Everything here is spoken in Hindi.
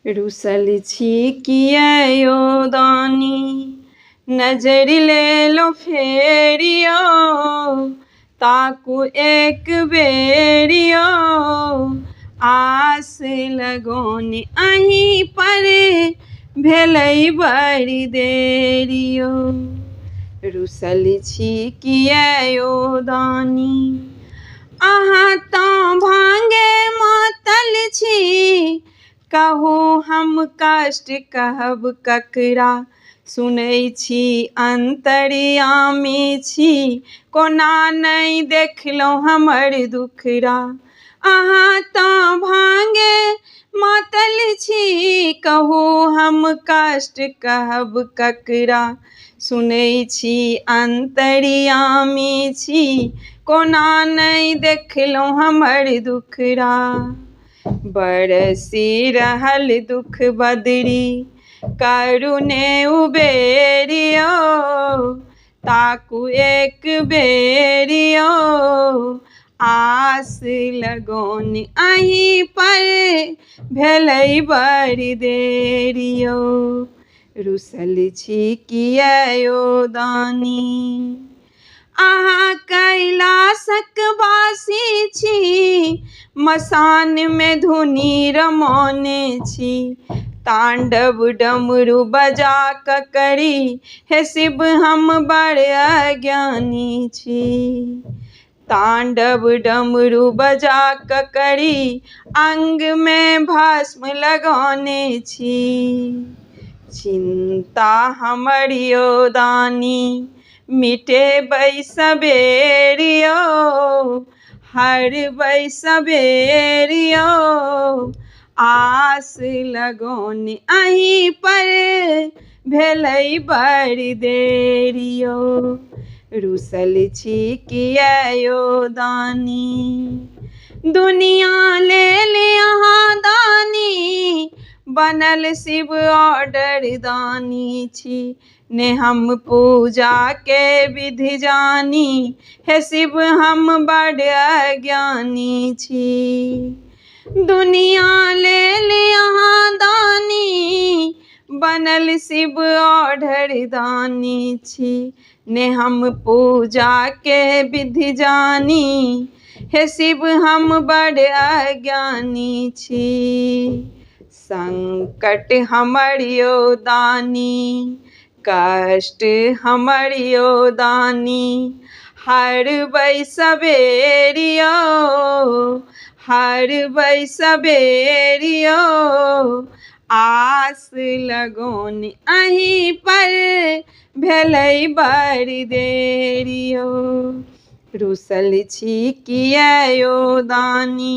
रुसल छी कियो दानी, नजर ले लो फेरियो, ताकू एक बेरियो, आस लगोने अहीं पर भेलै बड़ी देरियो। रुसल छी कियो दानी, अहाँ तऽ भांगे मातल छी, कहू हम कष्ट कहब ककरा, सुनै छी अंतर्यामी छी, कोना नहि देखलहुँ हमर दुखड़ा। अहाँ तऽ भांगे मातल छी, कहू हम कष्ट कहब ककरा, सुनै छी अंतर्यामी छी, कोना नहि देखलहुँ हमर दुखड़ा। बरसी रहल दुख बदरी, करू ने उबेरियो, ताकू एक बेरियो, आस लगोने अहीं पर भेलै बड़ी देरियो। रुसल छी कियो दानी, अहाँ कैलाशक वासी छी, मसानमे धुनी रमौने छी, तांडव डमरू बजा कऽ करी, हे शिव हम बड़ अज्ञानी छी। तांडव डमरू बजा कऽ करी, अंगमे भस्म लगौने छी, चिंता हमर यो दानी, मिटेबै सबेरियो, हरबै सबेरियो, आस लगोने अहीं पर भेलै बड़ी देरियो। रुसल छी कियो दानी, दुनिया लेल अहाँ दानी, बनल शिव ऑर्डर दानी छी, ने हम पूजा के विधि जानी, हे शिव हम बड़ अज्ञानी छी। दुनिया लेल अहाँ दानी, बनल शिव ऑर्डर दानी छी, ने हम पूजा के विधि जानी, हे शिव हम बड़ अज्ञानी छी। संकट हमर यो दानी, कष्ट हमर यो दानी, हरबै सबेरियो, हरबै सबेरियो, आस लगोने अहीं पर भेलै बड़ी देरियो। रुसल छी कियो दानी।